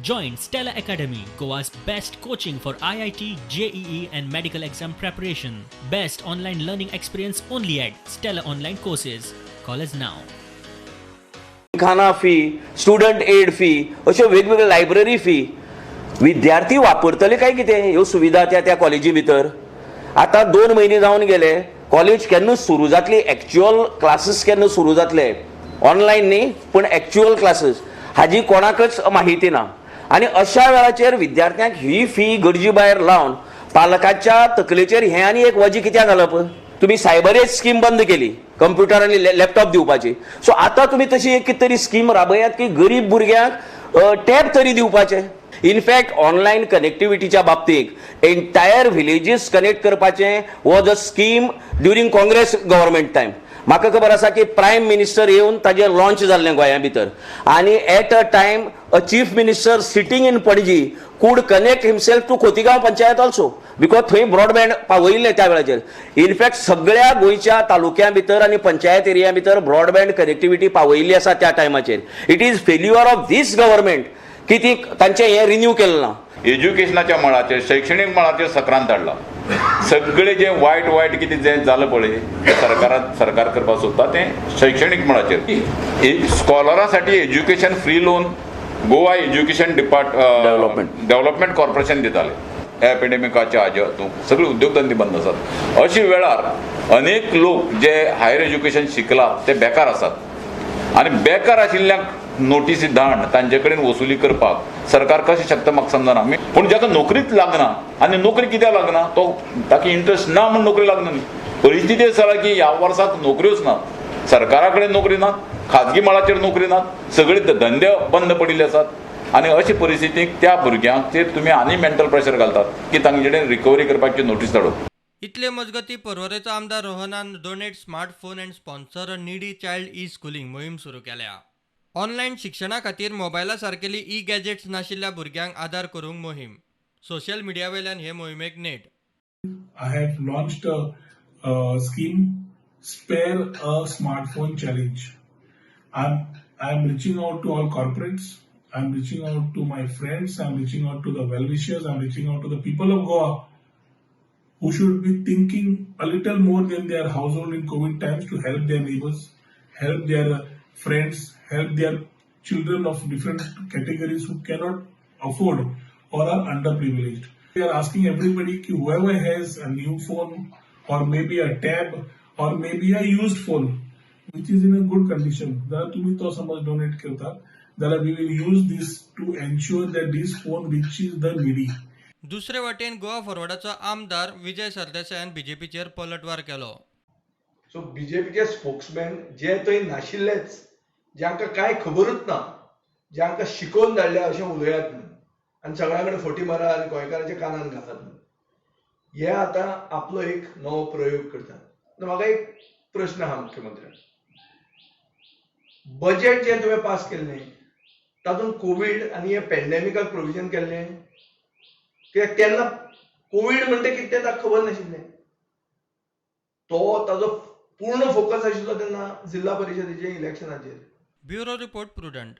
Join Stella Academy, Goa's best coaching for IIT, JEE and medical exam preparation. Best online learning experience only at Stella Online Courses. Call us now. खाना fee, student add fee, अशो वेगवेगळे library fee विद्यार्थी वापरतले काय कितें ह्यो सुविधा त्या कॉलेजी भितर. आतां 2 म्हयने जावन गेले, कॉलेज केन्ना सुरू जातली, एक्च्युअल क्लासेस केन्ना सुरू जातले, ऑनलायन न्ही पूण एक्च्युअल क्लासेस हाजी कोणाकच माहिती ना. आनी अशा वेळाचेर विद्यार्थ्यांक ही फी गरजे भायर लावन पालकाच्या तकलेचेर हें आनी एक वजी कित्याक घालप. तुम्ही सायबर एज स्कीम बंद केली, कंप्युटर आणि लॅपटॉप दिवपाची. सो आता तुम्ही तशी एक कितें तरी स्कीम राबयात की गरीब भुरग्यांक टॅब तरी दिवपाचे. इनफॅक्ट ऑनलायन कनेक्टिविटीच्या बाबतीत एंटायर विलेजीस कनेक्ट करपाचें was a scheme during Congress government time. म्हाका खबर आसा की प्रायम मिनिस्टर येवन ताजें लॉन्च जाल्लें गोंया भितर. आनी at a time a chief minister sitting in Panaji could connect himself to Khotigaon panchayat also because थंय ब्रॉडबँड पावयल्लें त्या वेळाचेर. इनफॅक्ट सगळ्या गोंयच्या तालुक्यां भितर आनी पंचायत एरिया भितर ब्रॉडबँड कनेक्टिविटी पावयल्ली आसा त्या टायमाचेर. It is failure of this government की ती तांचें हें रिन्यू केलें ना. एज्युकेशनाच्या मळाचेर, शैक्षणीक मळाचेर सक्रांत हाडला. सगळें जें वायट कितें जें जालें पळय सरकार करपाक सोदता तें शैक्षणीक मळाचेर. स्कॉलरा साठी education free loan Goa education development corporation दिताले. एपिडेमिकाच्या हाज्या सगळे उद्योगधंदे बंद आसात. अशा वेळार अनेक लोक जे हायर एज्युकेशन शिकला ते बेकार आसात आनी बेकार आशिल्ल्यांक नोटीसी धाडून तांचे कडेन वसुली करपाक सरकार कशें शकता म्हाका समजना. पूण जाका नोकरीच लागना आनी नोकरी कित्याक लागना, तो ताका इंट्रस्ट ना म्हूण नोकरी लागना न्ही. परिस्थिती अशी जाला की ह्या वर्साक नोकऱ्योच नात, सरकारा कडेन नोकरी नात, खाजगी मळाचेर नोकरी नात, सगळे धंदे बंद पडिल्ले आसात. आनी अशे परिस्थितीक त्या भुरग्यांचेर तुमी आनी मेंटल प्रेशर घालतात की तांचे कडेन रिकवरी करपाची नोटीस धाडप. इतले मजगती पर्वरेचो आमदार रोहनान donate smartphone and sponsor a needy child e schooling मोहीम सुरू केल्या. ऑनलायन शिक्षणा खातीर मोबायला सारकेली ई गॅजेट्स नाशिल्ल्या भुरग्यांक आदार करूंक मोहीम. सोशल मीडिया वयल्यान हे मोहिमेक net. I have launched a scheme, Spare a Smartphone Challenge. I'm reaching out to all corporates. I'm reaching out to my friends. I'm reaching out to the well-wishers. I'm reaching out to the people of Goa who should be thinking a little more than their household in COVID times to help their neighbors, help their friends, help their children of different categories who cannot afford or are underprivileged. We are asking everybody ki whoever has a new phone or maybe a tab or maybe a used phone which is in a good condition, जाल्यार तुम्ही तो समज donate करतात जाल्यार we will use this to ensure that this phone reaches the needy. दुसरे वटेन गोवा फॉरवर्डाचो आमदार विजय सरदेसायान बीजेपीचेर पलटवार केलो. सो बीजेपीचे स्पोक्समॅन जे थंय नाशिल्लेच, ज्यांका काय खबरूच ना, ज्यांका शिकोवन धाडले अशें उलयात न्हू आनी सगळ्या कडेन फटी मारा आनी गोंयकारांच्या कानान घालात न्हू. हे आतां आपलो एक नवो प्रयोग करतात. म्हाका एक प्रश्न आहा मुख्यमंत्र्याक. बजेट जे तुवें पास केल्लें तातूंत कोवीड आनी हे पॅन्डेमिकाक प्रोविजन केल्लें कित्याक तेन्ना कोवीड म्हणटा कितें तें ताका खबर नाशिल्लें. तो ताजो पूर्ण फोकस आशिल्लो तेन्ना जिल्हा परिशदेच्या इलेक्शनाचेर. Bureau report prudent.